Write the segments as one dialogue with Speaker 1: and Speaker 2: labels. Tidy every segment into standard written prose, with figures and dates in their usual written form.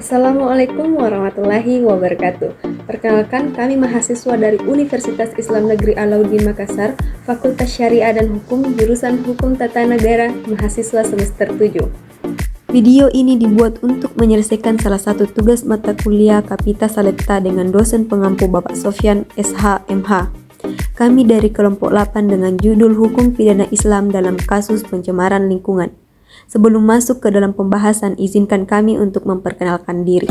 Speaker 1: Assalamualaikum warahmatullahi wabarakatuh. Perkenalkan, kami mahasiswa dari Universitas Islam Negeri Alauddin Makassar, Fakultas Syariah dan Hukum, jurusan Hukum Tata Negara, mahasiswa semester 7. Video ini dibuat untuk menyelesaikan salah satu tugas mata kuliah Kapita Saletta dengan dosen pengampu Bapak Sofyan SH MH. Kami dari kelompok 8 dengan judul Hukum Pidana Islam dalam kasus pencemaran lingkungan. Sebelum masuk ke dalam pembahasan, izinkan kami untuk memperkenalkan diri.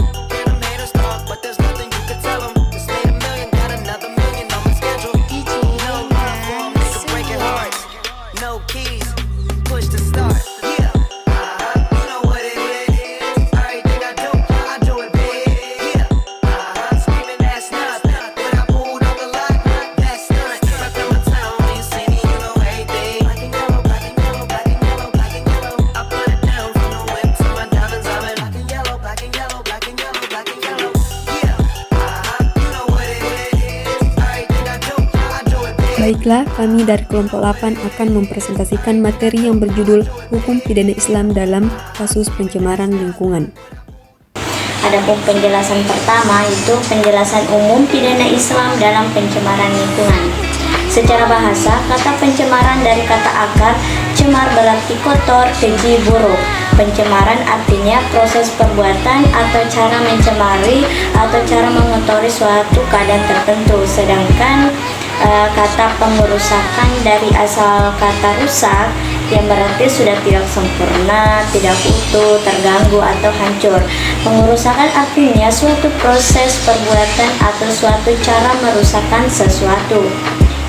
Speaker 1: Baiklah, kami dari kelompok 8 akan mempresentasikan materi yang berjudul Hukum Pidana Islam dalam kasus pencemaran lingkungan.
Speaker 2: Adapun penjelasan pertama itu penjelasan umum pidana Islam dalam pencemaran lingkungan. Secara bahasa, kata pencemaran dari kata akar cemar berarti kotor, keji, buruk. Pencemaran artinya proses perbuatan atau cara mencemari atau cara mengotori suatu keadaan tertentu. Sedangkan kata pengerusakan dari asal kata rusak yang berarti sudah tidak sempurna, tidak utuh, terganggu atau hancur. Pengerusakan artinya suatu proses perbuatan atau suatu cara merusakkan sesuatu.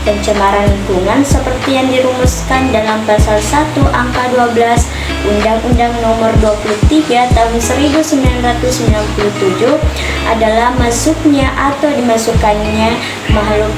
Speaker 2: Pencemaran lingkungan seperti yang dirumuskan dalam pasal 1 angka 12 Undang-Undang Nomor 23 Tahun 1997 adalah masuknya atau dimasukkannya makhluk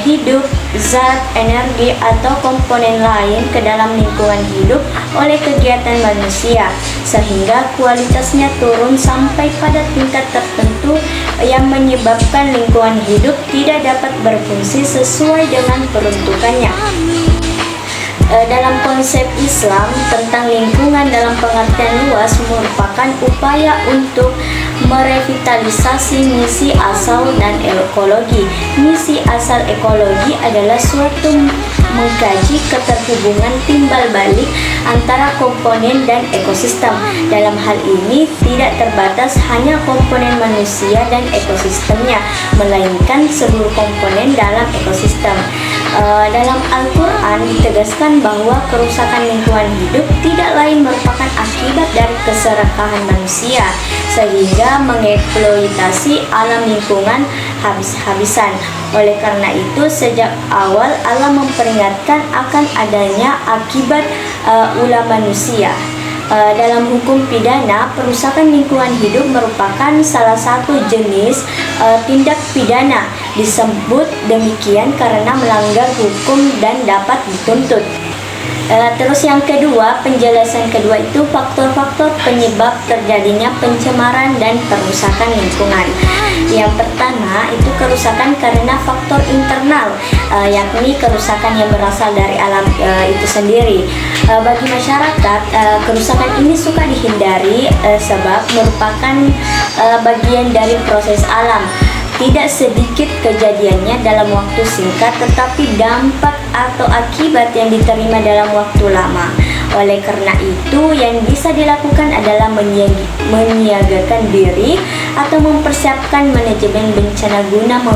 Speaker 2: hidup, zat, energi atau komponen lain ke dalam lingkungan hidup oleh kegiatan manusia sehingga kualitasnya turun sampai pada tingkat tertentu yang menyebabkan lingkungan hidup tidak dapat berfungsi sesuai dengan peruntukannya. Dalam konsep Islam tentang lingkungan dalam pengertian luas merupakan upaya untuk merevitalisasi misi asal dan ekologi. Misi asal ekologi adalah suatu mengkaji keterhubungan timbal balik antara komponen dan ekosistem. Dalam hal ini tidak terbatas hanya komponen manusia dan ekosistemnya, melainkan seluruh komponen dalam ekosistem. Dalam Al-Quran ditegaskan bahwa kerusakan lingkungan hidup tidak lain merupakan akibat dari keserakahan manusia sehingga mengeksploitasi alam lingkungan habis-habisan. Oleh karena itu sejak awal Allah memperingatkan akan adanya akibat ulah manusia. Dalam hukum pidana, perusakan lingkungan hidup merupakan salah satu jenis tindak pidana. Disebut demikian karena melanggar hukum dan dapat dituntut. Terus yang kedua, penjelasan kedua itu faktor-faktor penyebab terjadinya pencemaran dan perusakan lingkungan. Yang pertama itu kerusakan karena faktor internal, yakni kerusakan yang berasal dari alam itu sendiri. Bagi masyarakat, kerusakan ini suka dihindari sebab merupakan bagian dari proses alam. Tidak sedikit kejadiannya dalam waktu singkat, tetapi dampak atau akibat yang diterima dalam waktu lama. Oleh karena itu, yang bisa dilakukan adalah menyiagakan diri atau mempersiapkan manajemen bencana guna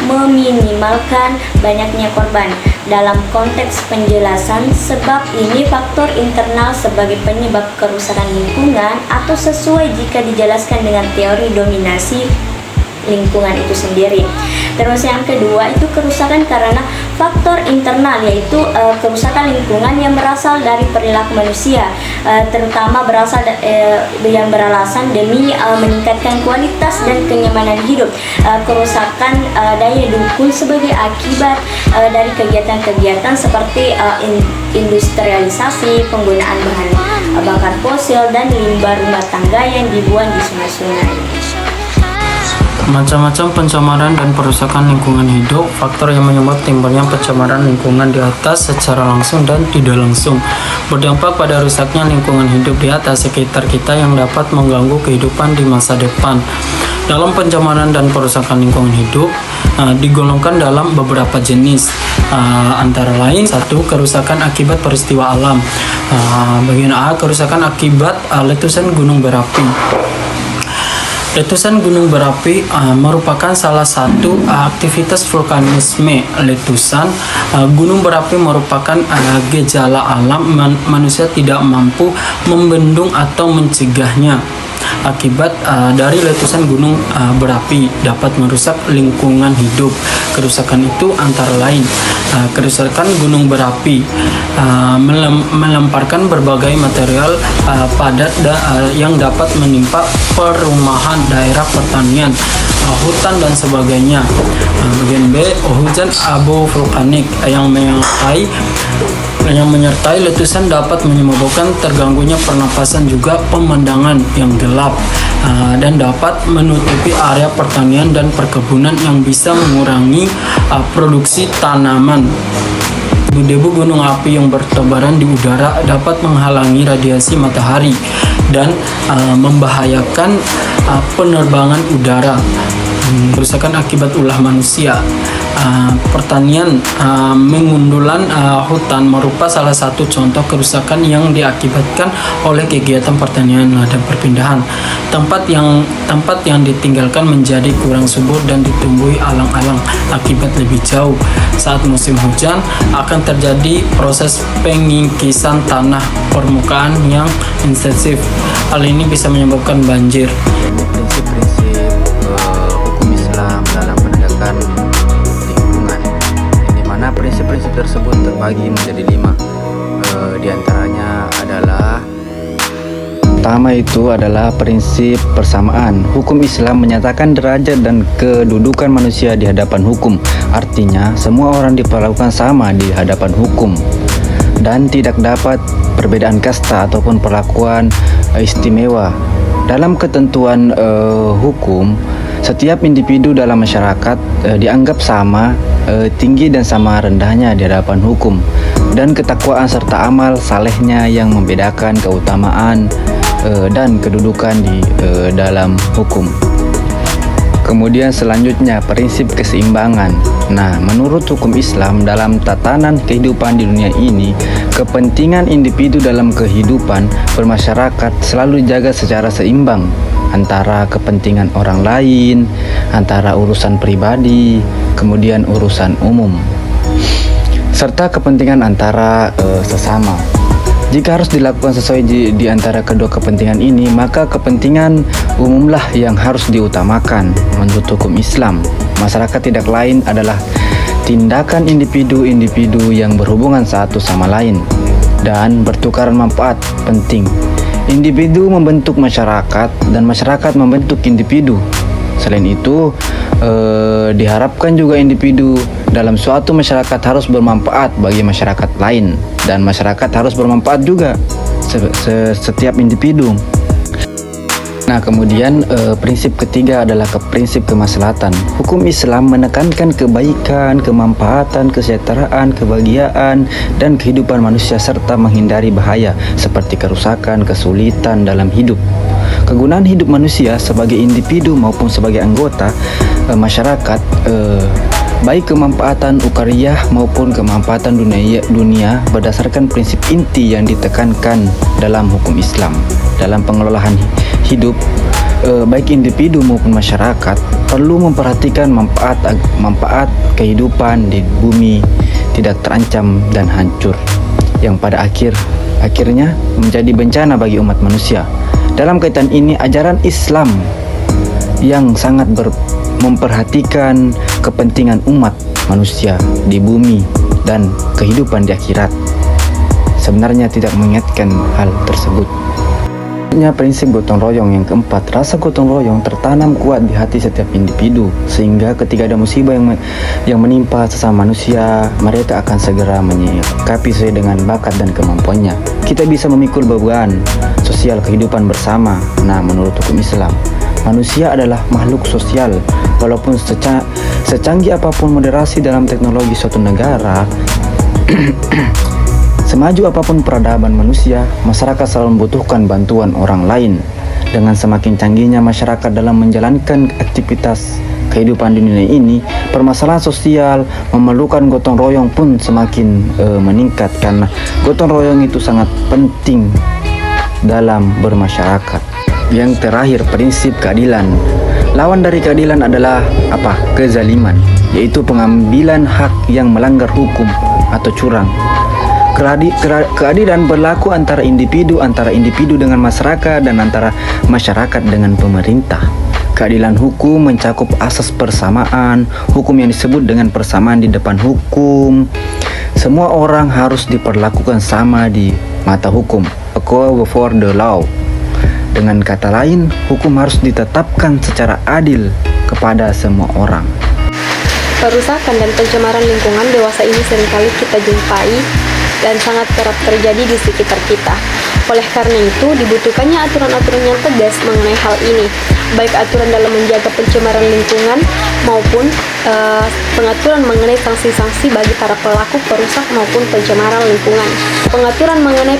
Speaker 2: meminimalkan banyaknya korban. Dalam konteks penjelasan sebab ini faktor internal sebagai penyebab kerusakan lingkungan atau sesuai jika dijelaskan dengan teori dominasi lingkungan itu sendiri. Terus yang kedua itu kerusakan karena faktor internal, yaitu kerusakan lingkungan yang berasal dari perilaku manusia, terutama berasal yang beralasan demi meningkatkan kualitas dan kenyamanan hidup. Kerusakan daya dukung sebagai akibat dari kegiatan-kegiatan seperti industrialisasi, penggunaan bahan bakar fosil dan limbah rumah tangga yang dibuang di sungai-sungai.
Speaker 3: Macam-macam pencemaran dan perusakan lingkungan hidup. Faktor yang menyebabkan timbulnya pencemaran lingkungan di atas secara langsung dan tidak langsung berdampak pada rusaknya lingkungan hidup di atas sekitar kita yang dapat mengganggu kehidupan di masa depan. Dalam pencemaran dan perusakan lingkungan hidup digolongkan dalam beberapa jenis, antara lain: 1. Kerusakan akibat peristiwa alam. Bagian A, kerusakan akibat letusan gunung berapi. Letusan gunung berapi merupakan salah satu aktivitas vulkanisme. Letusan gunung berapi merupakan gejala alam manusia tidak mampu membendung atau mencegahnya. Akibat dari letusan gunung berapi dapat merusak lingkungan hidup. Kerusakan itu antara lain: kerusakan gunung berapi melemparkan berbagai material padat yang dapat menimpa perumahan, daerah pertanian, hutan dan sebagainya. Bagian B, hujan abu vulkanik yang menyertai letusan dapat menyebabkan terganggunya pernapasan, juga pemandangan yang gelap, dan dapat menutupi area pertanian dan perkebunan yang bisa mengurangi produksi tanaman. Debu gunung api yang bertebaran di udara dapat menghalangi radiasi matahari dan membahayakan penerbangan udara. Kerusakan akibat ulah manusia. Pertanian mengundulan hutan merupakan salah satu contoh kerusakan yang diakibatkan oleh kegiatan pertanian dan perpindahan. Tempat yang ditinggalkan menjadi kurang subur dan ditumbuhi alang-alang. Akibat lebih jauh, saat musim hujan akan terjadi proses pengikisan tanah permukaan yang intensif. Hal ini bisa menyebabkan banjir.
Speaker 4: Prinsip-prinsip hukum Islam dalam penegakan lingkungan, di mana prinsip-prinsip tersebut terbagi menjadi 5. Di antaranya adalah: pertama itu adalah prinsip persamaan. Hukum Islam menyatakan derajat dan kedudukan manusia di hadapan hukum. Artinya, semua orang diperlakukan sama di hadapan hukum dan tidak dapat perbedaan kasta ataupun perlakuan istimewa. Dalam ketentuan hukum, setiap individu dalam masyarakat dianggap sama tinggi dan sama rendahnya di hadapan hukum, dan ketakwaan serta amal salehnya yang membedakan keutamaan dan kedudukan di dalam hukum. Kemudian selanjutnya prinsip keseimbangan. Nah, menurut hukum Islam dalam tatanan kehidupan di dunia ini, kepentingan individu dalam kehidupan bermasyarakat selalu dijaga secara seimbang antara kepentingan orang lain, antara urusan pribadi, kemudian urusan umum, serta kepentingan antara sesama. Jika harus dilakukan sesuai di antara kedua kepentingan ini, maka kepentingan umumlah yang harus diutamakan menurut hukum Islam. Masyarakat tidak lain adalah tindakan individu-individu yang berhubungan satu sama lain dan bertukaran manfaat penting. Individu membentuk masyarakat dan masyarakat membentuk individu. Selain itu, diharapkan juga individu dalam suatu masyarakat harus bermanfaat bagi masyarakat lain, dan masyarakat harus bermanfaat juga setiap individu. Nah, kemudian prinsip ketiga adalah prinsip kemaslahatan. Hukum Islam menekankan kebaikan, kemanfaatan, kesejahteraan, kebahagiaan, dan kehidupan manusia serta menghindari bahaya seperti kerusakan, kesulitan dalam hidup. Kegunaan hidup manusia sebagai individu maupun sebagai anggota masyarakat, baik kemanfaatan ukhariyah maupun kemanfaatan dunia berdasarkan prinsip inti yang ditekankan dalam hukum Islam. Dalam pengelolaan hidup, baik individu maupun masyarakat perlu memperhatikan manfaat kehidupan di bumi tidak terancam dan hancur, yang pada akhirnya menjadi bencana bagi umat manusia. Dalam kaitan ini, ajaran Islam yang sangat memperhatikan kepentingan umat manusia di bumi dan kehidupan di akhirat sebenarnya tidak mengingatkan hal tersebut. Prinsip gotong royong yang keempat. Rasa gotong royong tertanam kuat di hati setiap individu, sehingga ketika ada musibah yang menimpa sesama manusia, mereka akan segera menyikapi sesuai dengan bakat dan kemampuannya. Kita bisa memikul beban sosial kehidupan bersama. Nah, menurut hukum Islam, Manusia adalah makhluk sosial. Walaupun secanggih apapun moderasi dalam teknologi suatu negara, semaju apapun peradaban manusia, masyarakat selalu membutuhkan bantuan orang lain. Dengan semakin canggihnya masyarakat dalam menjalankan aktivitas kehidupan di dunia ini, permasalahan sosial memerlukan gotong royong pun semakin meningkat, karena gotong royong itu sangat penting dalam bermasyarakat. Yang terakhir, prinsip keadilan. Lawan dari keadilan adalah apa? Kezaliman, yaitu pengambilan hak yang melanggar hukum atau curang. Keadilan berlaku antara individu dengan masyarakat, dan antara masyarakat dengan pemerintah. Keadilan hukum mencakup asas persamaan, hukum yang disebut dengan persamaan di depan hukum. Semua orang harus diperlakukan sama di mata hukum, equal before the law. Dengan kata lain, hukum harus ditetapkan secara adil kepada semua orang.
Speaker 1: Kerusakan dan pencemaran lingkungan dewasa ini seringkali kita jumpai dan sangat kerap terjadi di sekitar kita. Oleh karena itu, dibutuhkannya aturan-aturan yang tegas mengenai hal ini, baik aturan dalam menjaga pencemaran lingkungan maupun pengaturan mengenai sanksi-sanksi bagi para pelaku perusak maupun pencemaran lingkungan. Pengaturan mengenai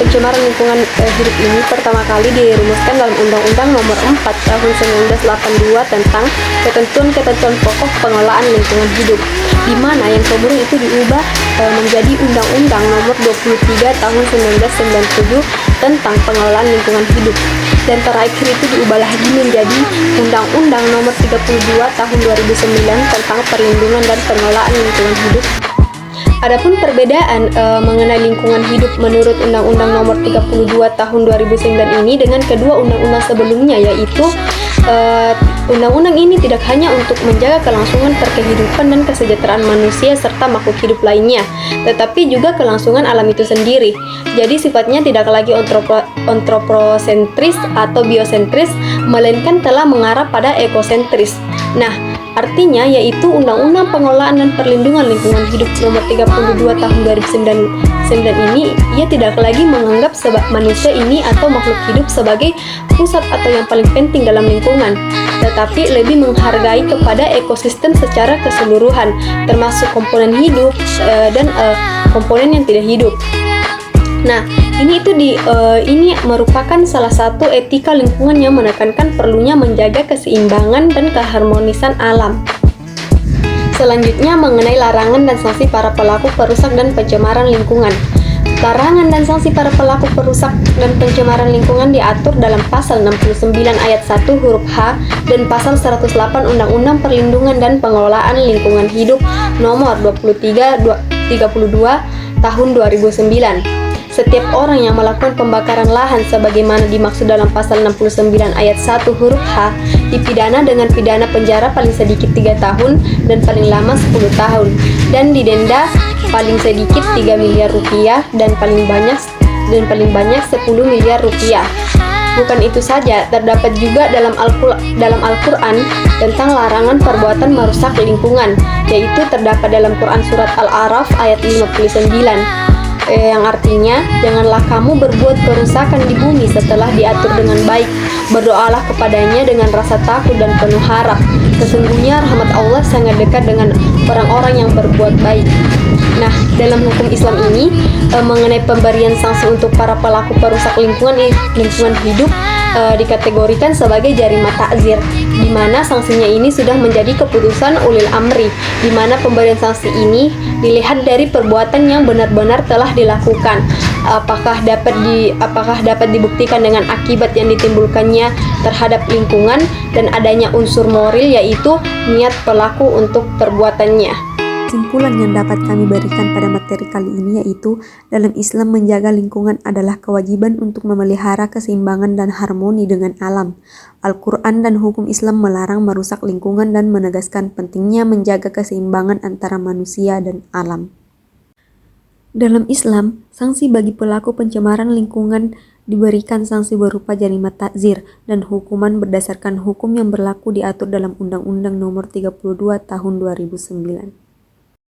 Speaker 1: pencemaran lingkungan hidup ini pertama kali dirumuskan dalam Undang-Undang Nomor 4 Tahun 1982 tentang ketentuan-ketentuan pokok pengelolaan lingkungan hidup, di mana yang kemudian itu diubah menjadi Undang-Undang Nomor 23 Tahun 1997 tentang pengelolaan lingkungan hidup, dan terakhir itu diubah lagi menjadi Undang-Undang Nomor 32 Tahun 2009 tentang perlindungan dan pengelolaan lingkungan hidup. Adapun perbedaan mengenai lingkungan hidup menurut Undang-Undang Nomor 32 Tahun 2009 ini dengan kedua undang-undang sebelumnya, yaitu undang-undang ini tidak hanya untuk menjaga kelangsungan kehidupan dan kesejahteraan manusia serta makhluk hidup lainnya, tetapi juga kelangsungan alam itu sendiri. Jadi sifatnya tidak lagi antroposentris atau biosentris, melainkan telah mengarah pada ekosentris. Nah, artinya yaitu Undang-Undang Pengelolaan dan Perlindungan Lingkungan Hidup Nomor 32 Tahun 2009 ini, ia tidak lagi menganggap manusia ini atau makhluk hidup sebagai pusat atau yang paling penting dalam lingkungan, tetapi lebih menghargai kepada ekosistem secara keseluruhan, termasuk komponen hidup dan komponen yang tidak hidup. Nah, ini merupakan salah satu etika lingkungan yang menekankan perlunya menjaga keseimbangan dan keharmonisan alam. Selanjutnya mengenai larangan dan sanksi para pelaku perusak dan pencemaran lingkungan. Larangan dan sanksi para pelaku perusak dan pencemaran lingkungan diatur dalam Pasal 69 Ayat 1 huruf H dan Pasal 108 Undang-Undang Perlindungan dan Pengelolaan Lingkungan Hidup Nomor 32 Tahun 2009. Setiap orang yang melakukan pembakaran lahan sebagaimana dimaksud dalam Pasal 69 Ayat 1 huruf H dipidana dengan pidana penjara paling sedikit 3 tahun dan paling lama 10 tahun, dan didenda paling sedikit 3 miliar rupiah dan paling banyak 10 miliar rupiah. Bukan itu saja, terdapat juga dalam Al-Quran tentang larangan perbuatan merusak lingkungan, yaitu terdapat dalam Quran Surat Al-A'raf ayat 59. Yang artinya, janganlah kamu berbuat kerusakan di bumi setelah diatur dengan baik. Berdoalah kepadanya dengan rasa takut dan penuh harap. Sesungguhnya rahmat Allah sangat dekat dengan orang-orang yang berbuat baik. Nah, dalam hukum Islam ini mengenai pemberian sanksi untuk para pelaku perusak lingkungan hidup dikategorikan sebagai jarima ta'zir, di mana sanksinya ini sudah menjadi keputusan ulil amri, di mana pemberian sanksi ini dilihat dari perbuatan yang benar-benar telah dilakukan, apakah dapat dibuktikan dengan akibat yang ditimbulkannya terhadap lingkungan, dan adanya unsur moral yaitu niat pelaku untuk perbuatannya.
Speaker 5: Kesimpulan yang dapat kami berikan pada materi kali ini yaitu dalam Islam menjaga lingkungan adalah kewajiban untuk memelihara keseimbangan dan harmoni dengan alam. Al-Quran dan hukum Islam melarang merusak lingkungan dan menegaskan pentingnya menjaga keseimbangan antara manusia dan alam. Dalam Islam, sanksi bagi pelaku pencemaran lingkungan diberikan sanksi berupa jarima ta'zir dan hukuman berdasarkan hukum yang berlaku diatur dalam Undang-Undang Nomor 32 Tahun 2009.